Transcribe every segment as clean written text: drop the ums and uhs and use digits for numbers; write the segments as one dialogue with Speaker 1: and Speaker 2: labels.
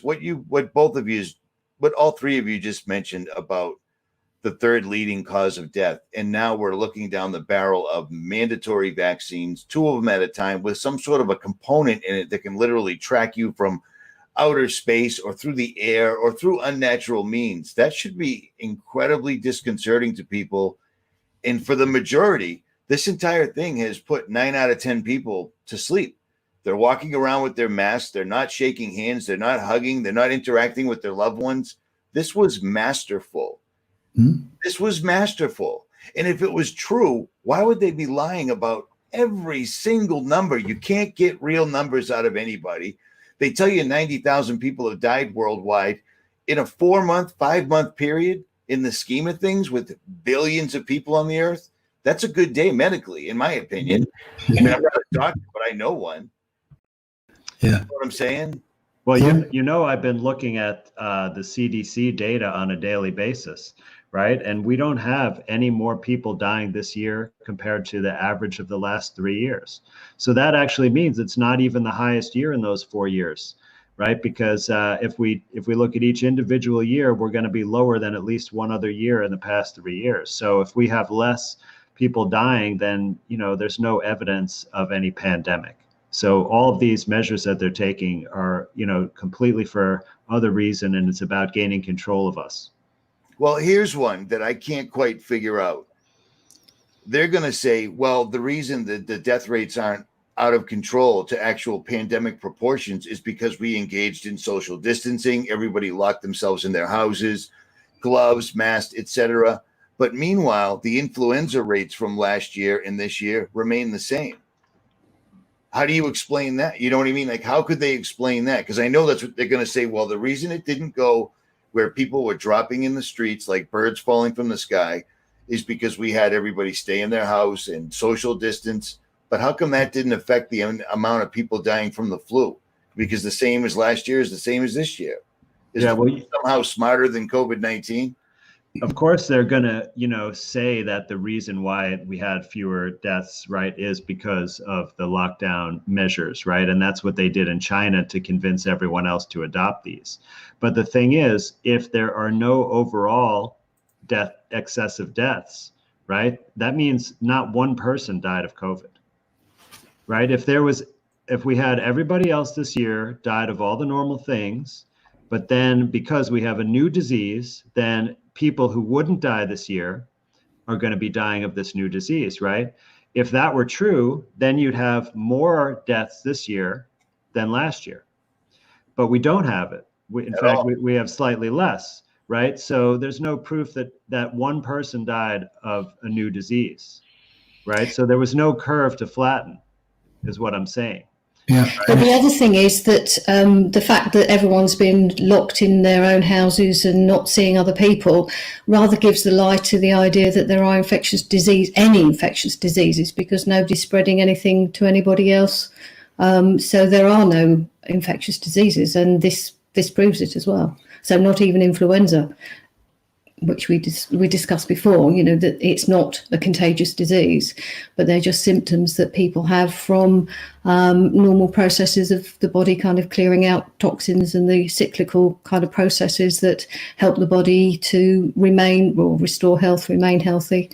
Speaker 1: what all three of you just mentioned about the third leading cause of death. And now we're looking down the barrel of mandatory vaccines, 2 of them at a time, with some sort of a component in it that can literally track you from outer space or through the air or through unnatural means. That should be incredibly disconcerting to people. And for the majority, this entire thing has put 9 out of 10 people to sleep. They're walking around with their masks. They're not shaking hands. They're not hugging. They're not interacting with their loved ones. This was masterful. This was masterful. And if it was true, why would they be lying about every single number? You can't get real numbers out of anybody. They tell you 90,000 people have died worldwide in a 4-month, 5-month period. In the scheme of things, with billions of people on the earth, that's a good day medically, in my opinion. I mean, I'm not a doctor, but I know one.
Speaker 2: Yeah.
Speaker 1: You know what I'm saying?
Speaker 3: Well, I've been looking at the CDC data on a daily basis, right? And we don't have any more people dying this year compared to the average of the last 3 years. So that actually means it's not even the highest year in those 4 years, right? Because if we look at each individual year, we're going to be lower than at least one other year in the past 3 years. So if we have less people dying, then, there's no evidence of any pandemic. So all of these measures that they're taking are, completely for other reason, and it's about gaining control of us.
Speaker 1: Well, here's one that I can't quite figure out. They're going to say, well, the reason that the death rates aren't out of control to actual pandemic proportions is because we engaged in social distancing. Everybody locked themselves in their houses, gloves, masks, etc. But meanwhile, the influenza rates from last year and this year remain the same. How do you explain that? You know what I mean? Like, how could they explain that? Because I know that's what they're going to say. Well, the reason it didn't go where people were dropping in the streets like birds falling from the sky is because we had everybody stay in their house and social distance. But how come that didn't affect the amount of people dying from the flu? Because the same as last year is the same as this year. Is somehow smarter than COVID-19?
Speaker 3: Of course, they're going to, say that the reason why we had fewer deaths, right, is because of the lockdown measures, right? And that's what they did in China to convince everyone else to adopt these. But the thing is, if there are no overall excessive deaths, right, that means not one person died of COVID, right? If we had everybody else this year died of all the normal things, but then because we have a new disease, then people who wouldn't die this year are going to be dying of this new disease, right? If that were true, then you'd have more deaths this year than last year. But we don't have it. In fact, we have slightly less, right? So there's no proof that one person died of a new disease, right? So there was no curve to flatten, is what I'm saying.
Speaker 2: Yeah.
Speaker 4: But the other thing is that the fact that everyone's been locked in their own houses and not seeing other people rather gives the lie to the idea that there are any infectious diseases, because nobody's spreading anything to anybody else. So there are no infectious diseases, and this proves it as well. So not even influenza, which we discussed before, that it's not a contagious disease, but they're just symptoms that people have from normal processes of the body kind of clearing out toxins and the cyclical kind of processes that help the body to restore health, remain healthy.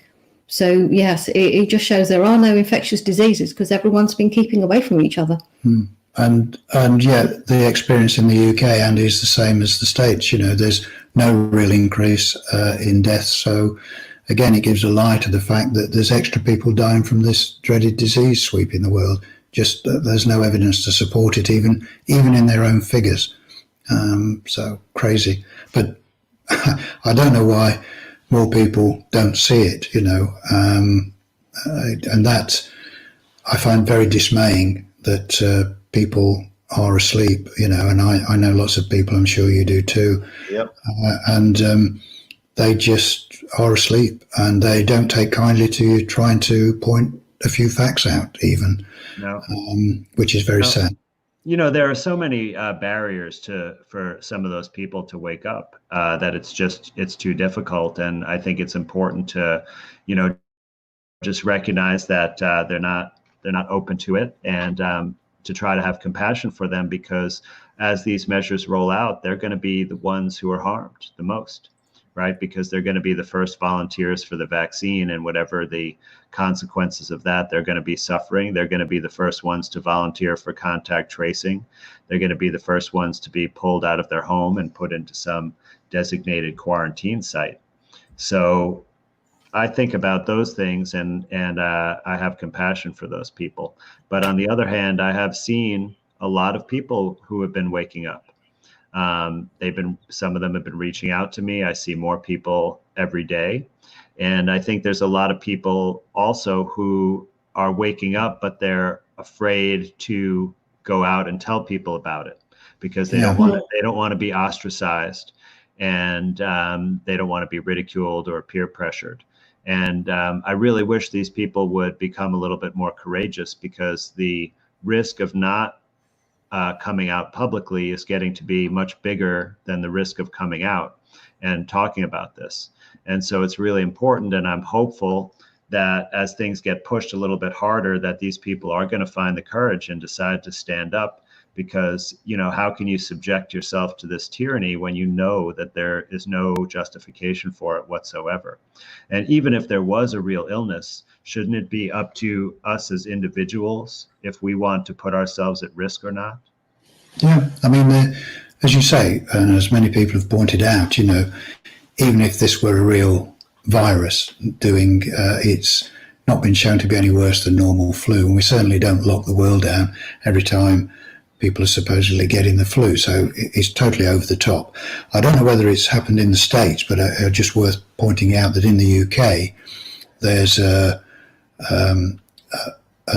Speaker 4: So yes, it just shows there are no infectious diseases because everyone's been keeping away from each other.
Speaker 2: And yet the experience in the UK, Andy, is the same as the States. There's no real increase in deaths. So again, it gives a lie to the fact that there's extra people dying from this dreaded disease sweeping the world. Just there's no evidence to support it, even in their own figures. So crazy. But I don't know why more people don't see it, and that I find very dismaying that people are asleep, and I know lots of people, I'm sure you do too.
Speaker 1: Yep.
Speaker 2: And they just are asleep, and they don't take kindly to trying to point a few facts out even, which is very sad.
Speaker 3: There are so many barriers for some of those people to wake up that it's too difficult. And I think it's important to, just recognize that they're not open to it. And, to try to have compassion for them, because as these measures roll out, they're going to be the ones who are harmed the most, right? Because they're going to be the first volunteers for the vaccine, and whatever the consequences of that, they're going to be suffering. They're going to be the first ones to volunteer for contact tracing. They're going to be the first ones to be pulled out of their home and put into some designated quarantine site. So I think about those things, and I have compassion for those people. But on the other hand, I have seen a lot of people who have been waking up. Some of them have been reaching out to me. I see more people every day. And I think there's a lot of people also who are waking up, but they're afraid to go out and tell people about it, because they don't want to be ostracized, and they don't want to be ridiculed or peer pressured. And I really wish these people would become a little bit more courageous, because the risk of not coming out publicly is getting to be much bigger than the risk of coming out and talking about this. And so it's really important, and I'm hopeful that as things get pushed a little bit harder, that these people are going to find the courage and decide to stand up. Because, how can you subject yourself to this tyranny when you know that there is no justification for it whatsoever? And even if there was a real illness, shouldn't it be up to us as individuals if we want to put ourselves at risk or not?
Speaker 2: Yeah, I mean, as you say, and as many people have pointed out, even if this were a real virus it's not been shown to be any worse than normal flu. And we certainly don't lock the world down every time people are supposedly getting the flu. So it's totally over the top. I don't know whether it's happened in the States, but just worth pointing out that in the UK, there's a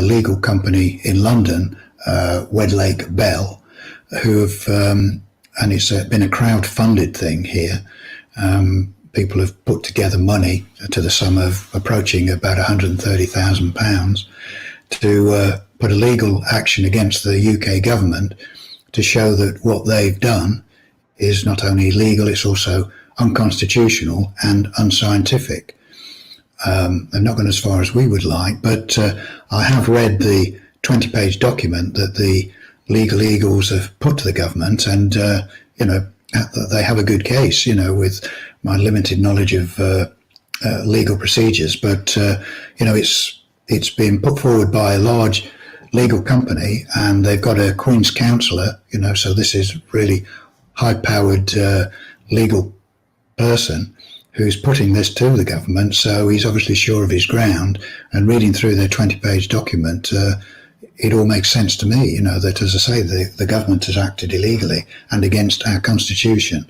Speaker 2: legal company in London, Wedlake Bell, who have, and it's been a crowd-funded thing here. People have put together money to the sum of approaching about £130,000 to put a legal action against the UK government to show that what they've done is not only illegal, it's also unconstitutional and unscientific. They've not gone as far as we would like, but I have read the 20-page document that the legal eagles have put to the government, and they have a good case, with my limited knowledge of legal procedures. But it's been put forward by a large legal company, and they've got a Queen's Counsellor, so this is really high-powered legal person who's putting this to the government. So he's obviously sure of his ground, and reading through their 20-page document, it all makes sense to me, that, as I say, the government has acted illegally and against our constitution.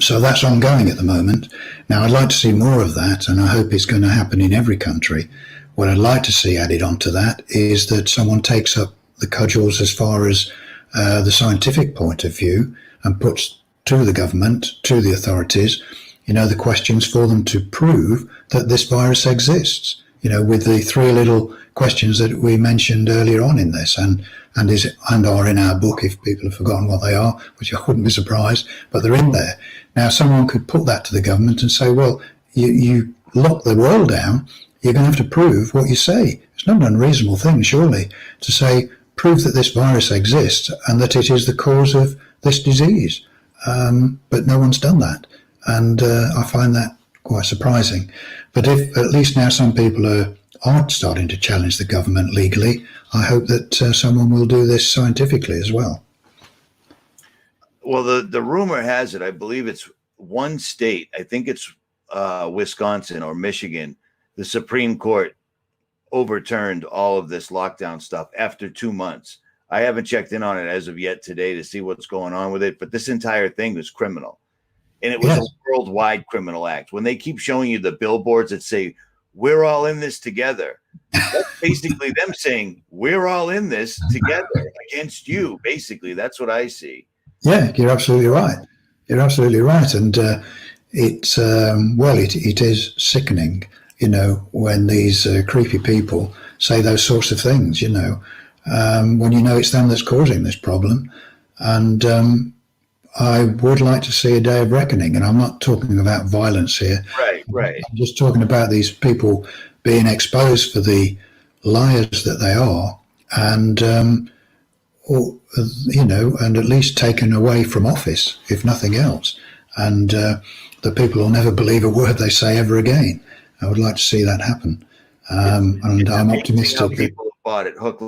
Speaker 2: So that's ongoing at the moment. Now, I'd like to see more of that, and I hope it's going to happen in every country. What I'd like to see added onto that is that someone takes up the cudgels as far as the scientific point of view and puts to the government, to the authorities, the questions for them to prove that this virus exists, with the three little questions that we mentioned earlier on in this, and are in our book if people have forgotten what they are, which I wouldn't be surprised, but they're in there. Now, someone could put that to the government and say, well, you lock the world down, you're going to have to prove what you say. It's not an unreasonable thing, surely, to say, prove that this virus exists and that it is the cause of this disease. But no one's done that. And I find that quite surprising. But if at least now some people are starting to challenge the government legally, I hope that someone will do this scientifically as well.
Speaker 1: Well, the rumor has it, I believe it's one state, I think it's Wisconsin or Michigan, the Supreme Court overturned all of this lockdown stuff after 2 months. I haven't checked in on it as of yet today to see what's going on with it, but this entire thing was criminal. And it was a worldwide criminal act. When they keep showing you the billboards that say, we're all in this together, that's basically them saying, we're all in this together against you. Basically, that's what I see.
Speaker 2: Yeah, you're absolutely right. You're absolutely right. And it is sickening, when these creepy people say those sorts of things, when it's them that's causing this problem. And I would like to see a day of reckoning, and I'm not talking about violence here.
Speaker 1: Right.
Speaker 2: I'm just talking about these people being exposed for the liars that they are, and or, and at least taken away from office, if nothing else. And the people will never believe a word they say ever again. I would like to see that happen. And I'm optimistic.
Speaker 1: How people have bought it hook,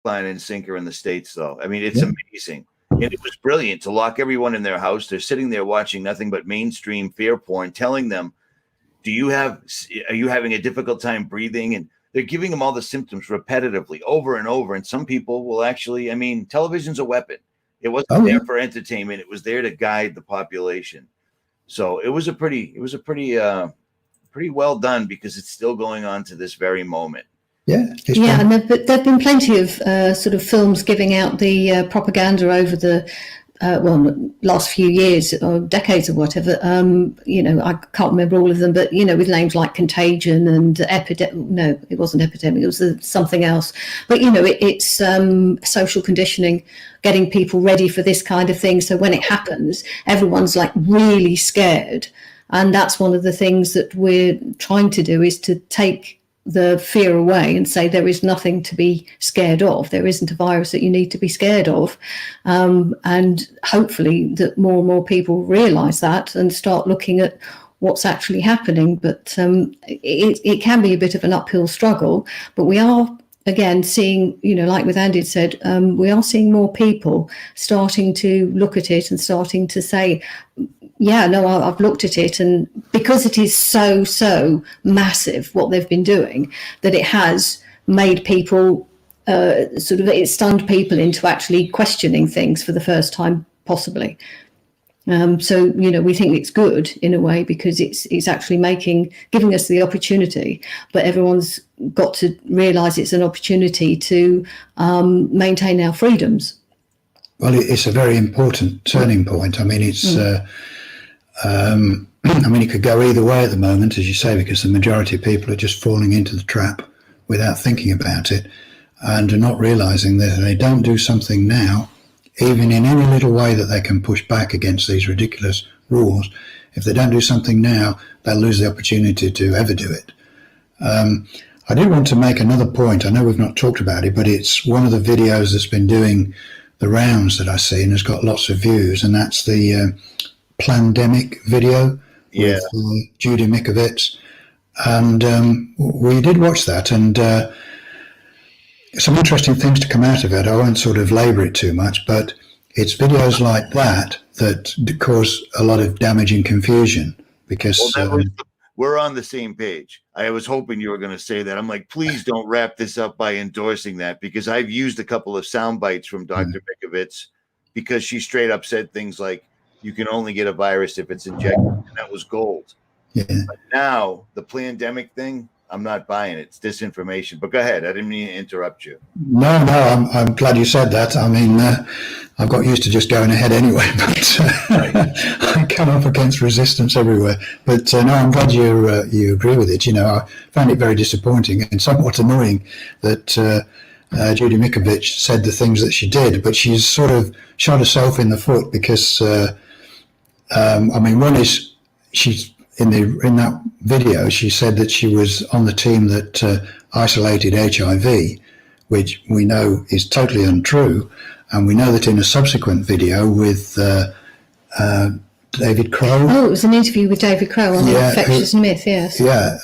Speaker 1: line, and sinker in the States, though. I mean, it's amazing. And it was brilliant to lock everyone in their house. They're sitting there watching nothing but mainstream fear porn, telling them, are you having a difficult time breathing? And they're giving them all the symptoms repetitively over and over. And some people will actually, I mean, television's a weapon. It wasn't there for entertainment. It was there to guide the population. So it was pretty well done, because it's still going on to this very moment.
Speaker 4: And there've been plenty of sort of films giving out the propaganda over the last few years or decades or whatever. I can't remember all of them, but with names like Contagion and Epidemic. No, it wasn't Epidemic. It was something else. But it's social conditioning, getting people ready for this kind of thing. So when it happens, everyone's like really scared, and that's one of the things that we're trying to do, is to take the fear away and say there is nothing to be scared of. There isn't a virus that you need to be scared of. And hopefully that more and more people realise that and start looking at what's actually happening. But it can be a bit of an uphill struggle. But we are, again, seeing, like with Andy said, we are seeing more people starting to look at it and starting to say, I've looked at it, and because it is so massive what they've been doing, that it has made people it stunned people into actually questioning things for the first time, possibly. So we think it's good in a way, because it's actually giving us the opportunity, but everyone's got to realise it's an opportunity to maintain our freedoms.
Speaker 2: Well, it's a very important turning point. I mean, it's. It could go either way at the moment, as you say, because the majority of people are just falling into the trap without thinking about it, and are not realising that if they don't do something now, even in any little way that they can push back against these ridiculous rules, if they don't do something now, they'll lose the opportunity to ever do it. I did want to make another point. I know we've not talked about it, but it's one of the videos that's been doing the rounds that I see and has got lots of views, and that's the Plandemic video with Judy Mikovits, and we did watch that, and some interesting things to come out of it. I won't sort of labour it too much, but it's videos like that cause a lot of damage and confusion, because
Speaker 1: we're on the same page. I was hoping you were going to say that. I'm like, please don't wrap this up by endorsing that, because I've used a couple of sound bites from Dr. Mikovits, because she straight up said things like, you can only get a virus if it's injected, and that was gold. Yeah. But now the pandemic thing, I'm not buying it. It's disinformation. But go ahead. I didn't mean to interrupt you.
Speaker 2: No, I'm glad you said that. I mean, I've got used to just going ahead anyway, but I come up against resistance everywhere. But no, I'm glad you agree with it. I found it very disappointing and somewhat annoying that Judy Mikovits said the things that she did, but she's sort of shot herself in the foot, because one is, she's in that video, she said that she was on the team that isolated HIV, which we know is totally untrue, and we know that in a subsequent video with David Crowe.
Speaker 4: Oh, it was an interview with David Crowe on Infectious Myth, yes.
Speaker 2: Yeah,